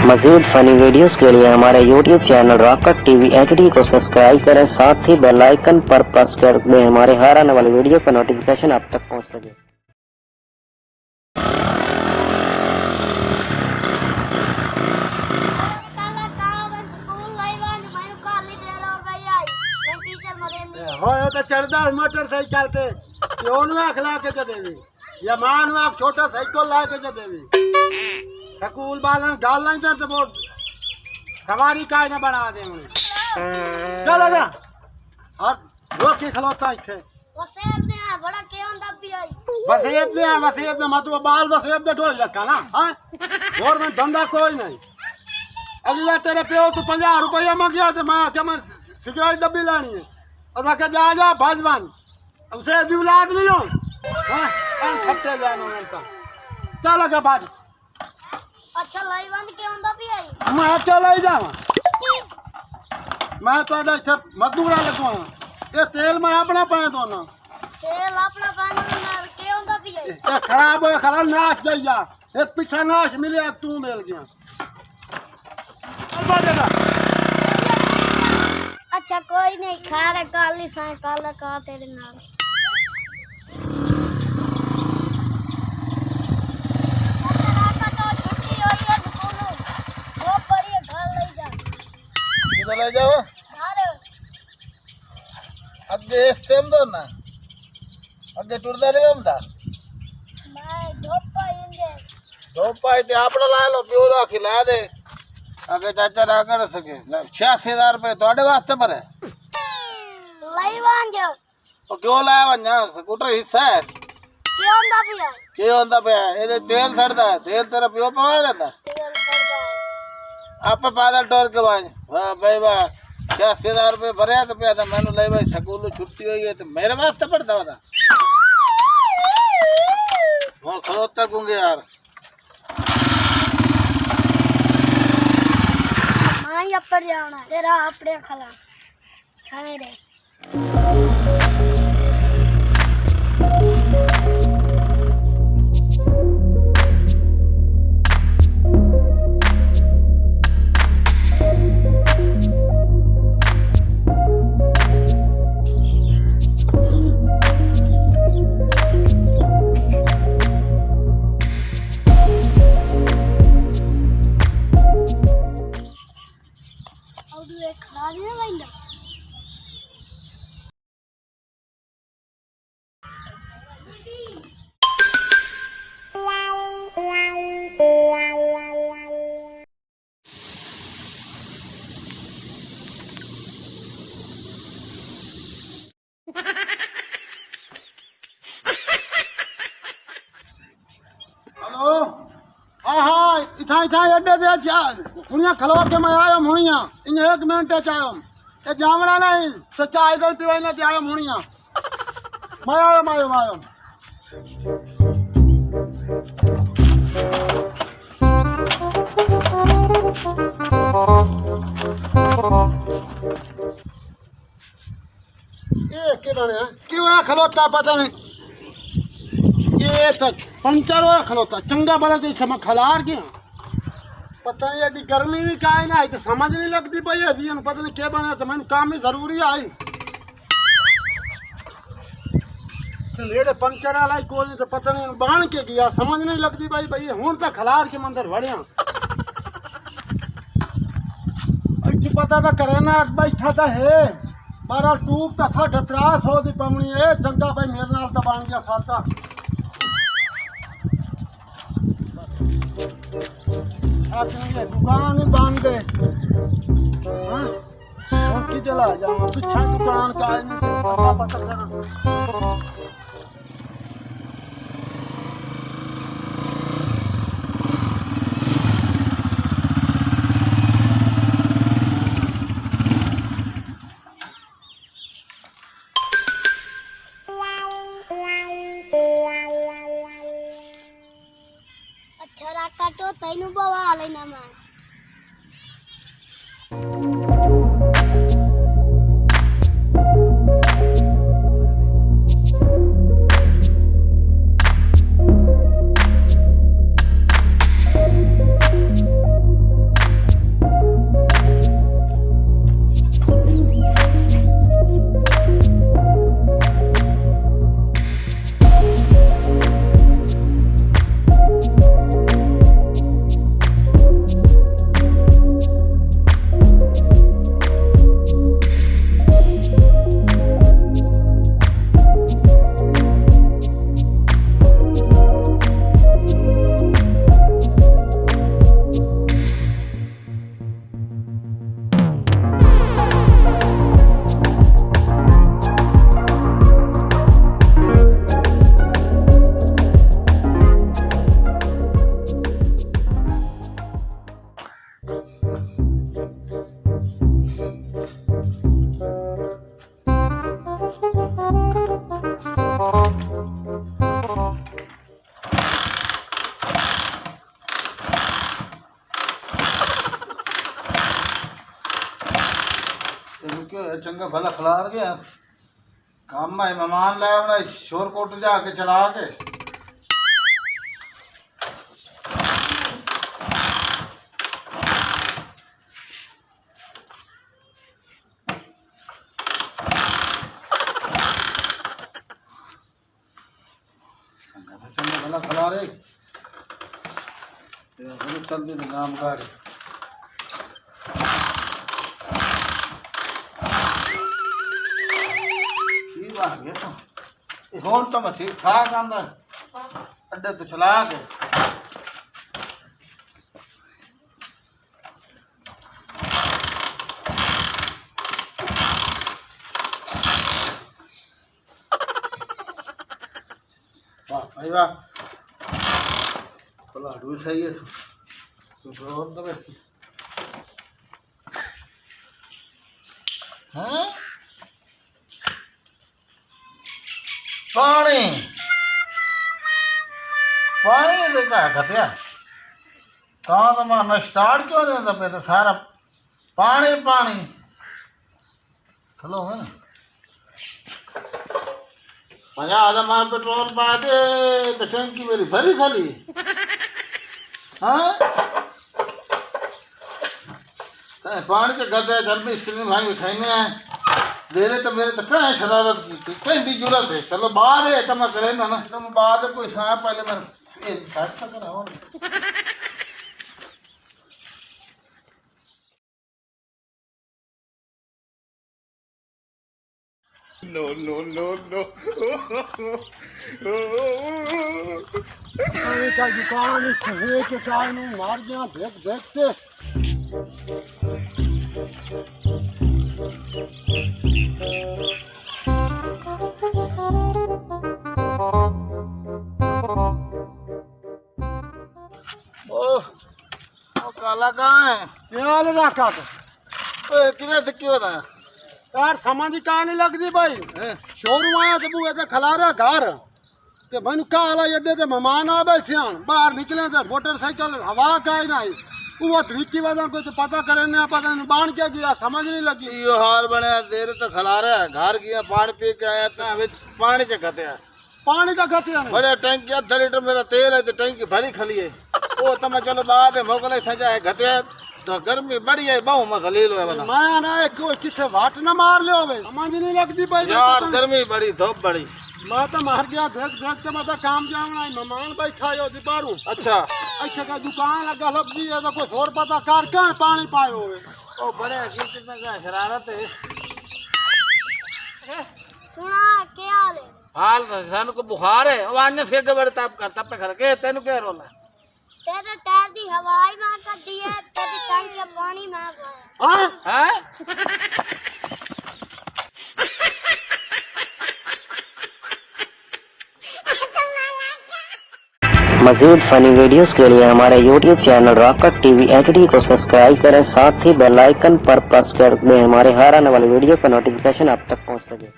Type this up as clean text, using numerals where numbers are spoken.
मज़ीद funny videos के लिए हमारे YouTube channel rock-cut TV HD को सब्सक्राइब करें, साथ ही बेल आइकन पर प्रेस कर दें हमारे हर आने वाली वीडियो का नोटिफिकेशन आप तक पहुंच सके। होए तो चढ़दा मोटरसाइकिल ते ओनु आख ला के देवी या मान आख छोटा साइकिल ला के देवी स्कूल वालन गाल नहीं दे तो सवारी काहे ना बना देंगे। चलेगा और वो की खलोता इथे वसेब दे बड़ा के होंदा पी आई वसेब दे मत वो बाल वसेब दे ढोल रखा ना। हां और में धंधा कोई नहीं। अगला तेरे पे तू 50 रुपया मांग गया तो मैं क्या मैं सिगरेट डब्बी लानी है और के जा भजवान उसे भी औलाद नहीं हो। हां अन खट्टे जानो उनका चलेगा बाज। अच्छा लाई बंद के होंदा पी आई मैं चले जावा मैं तो इथे मजदूरा लगवा ये तेल मैं अपना पाए दो ना तेल अपना पानी में के होंदा पी आई ये खराब हो खराब नाश जाइया एक पीछा नाश मिले तू मिल गया। अच्छा कोई नहीं खा रे काली साई काला का तेरे नाल छुट्टी होई है स्कूल वो बड़ी घर ले जा किधर ले जाओ अरे अगे स्टेम दो ना अगे टुरदा रे हमदा मैं धोपा इंगे धोपा इते आपड़ा ला लो प्योरा खिला दे अगे चाचा ना कर सके 86000 रुपए तोड़े वास्ते पर है लाई वांज ओ क्यों लाया वन्या स्कूटर हिस्सा है के होंदा पे ये तेल सड़दा है तेल तेरा पियो पवा देता तेल सड़दा है आप पादल टोर के बाज वाह भाई वाह 86000 रुपए भरे तो पे मैंने ले भाई स्कूल छुट्टी हुई है तो मेरे वास्ते पड़ता था और खलोता गूंगे यार मां ऊपर जाना तेरा अपने खला खाए रे हेलो हाँ हाँ इथा इथा अड्डे दे हुनिया खलवा के मैं आयो हुनिया इन 1 मिनट आयो ये जावड़ा नहीं सच्चा इधर पिवाई ना आयो हुनिया मैं आयो ये क्यों खलोता पता नहीं ये तक पंचर हो खलोता चंगा बड़ा तो क्षमा खलार गया पता नहीं यदि गर्मी भी काहे ना आई तो समझ नहीं लगती भाई यदि पता नहीं क्या बना तो मैंने काम में जरूरी आई लेड़े पंचर वाला कोई नहीं तो पता नहीं बाण के गया समझ नहीं लगती भाई हूं तो खलार के मंदिर बढ़िया पता तो करे ना बैठा तो है बारा टूब तो 3.5 दी पवनी है चंगा भाई मेरे नाल तो बन गया खाता दुकान ही बांध दे की चला जाऊंगा पीछा दुकान का पता कर अच्छा राका तो तैनू बवा लेना मैं क्यों है चंगा भला खिलार गया काम में मेहमान लाया बड़ा शोर कोट जाके चढ़ा के चंगा भला खिलारे चल दी नाम गाड़ी ਹੁਣ ਤਾਂ ਮੈਂ ਠੀਕ ਠਾਕ ਆਂਦਾ ਅੱਡੇ ਤੋਂ ਚਲਾ ਕੇ ਵਾਹ ਭਾਈ ਵਾਹ ਭਲਾ ਡੂ ਸਹੀ ਹੈ ਤੂੰ ਬਰੋਨ ਤਾਂ ਬੈਠੀ ਹਾਂ पानी पानी देखा घटिया तो मैं स्टार्ट क्यों नहीं होता पे तो सारा पानी पानी चलो है ना 50 मार पेट्रोल पा दे तो टंकी मेरी भरी खाली हाँ पानी तो गद है गर्मी इतनी भाई खाने हैं देरे तो मेरे तो कहीं शरारत की थी कहीं दी जरूरत है चलो बाद है तो मैं करे ना तुम बाद कोई साहब पहले मैं साथ तक रहो नो नो नो नो का दुकान के चाय में मार गया देख देखते काला कहाँ है क्या रखा किधर दिक्की होता है यार समझ का नहीं लगती भाई शोरूम आया तो बुए ते खलारा घर ते बन का आला अड्डे ते मेहमान आ बैठे हैं बाहर निकले थे मोटरसाइकिल हवा का ही नहीं वो तरीकी वाला कोई तो पता करे ना पता नहीं बाण क्या गया समझ नहीं लगी यो हाल बने देर तो खलारा घर गया पानी पी के आया था पानी चखते हैं पानी का गति है बड़े टैंकी 8 लीटर मेरा तेल है तो टैंकी भरी खली है वो तो मैं चलो बाद है मोगले सजा है घटे तो गर्मी बड़ी है बहु मसली लो है बना मैं ना कोई किसे वाट ना मार ले होवे समझ नहीं लगती भाई यार गर्मी बड़ी धूप बड़ी मैं तो मार गया देख देख के मैं तो काम जावना मेहमान बैठा यो दीपारू अच्छा अच्छा का दुकान लगा लब्जी है तो कुछ और पता कर के पानी पाए होवे ओ बड़े हकीकत में क्या शरारत है सुना क्या ले हाल सन को बुखार है आवाज से के बड़े ताप करता पे घर के तेनु के रोना तेरे टायर दी हवाई में कर दिए तेरी टैंक के पानी में हां हैं मज़ीद फ़नी वीडियोस के लिए हमारे YouTube channel rock-cut TV HD को सब्सक्राइब करें, साथ ही बेल आइकन पर प्रेस कर दें हमारे हर आने वाली वीडियो का नोटिफिकेशन आप तक पहुंच सके।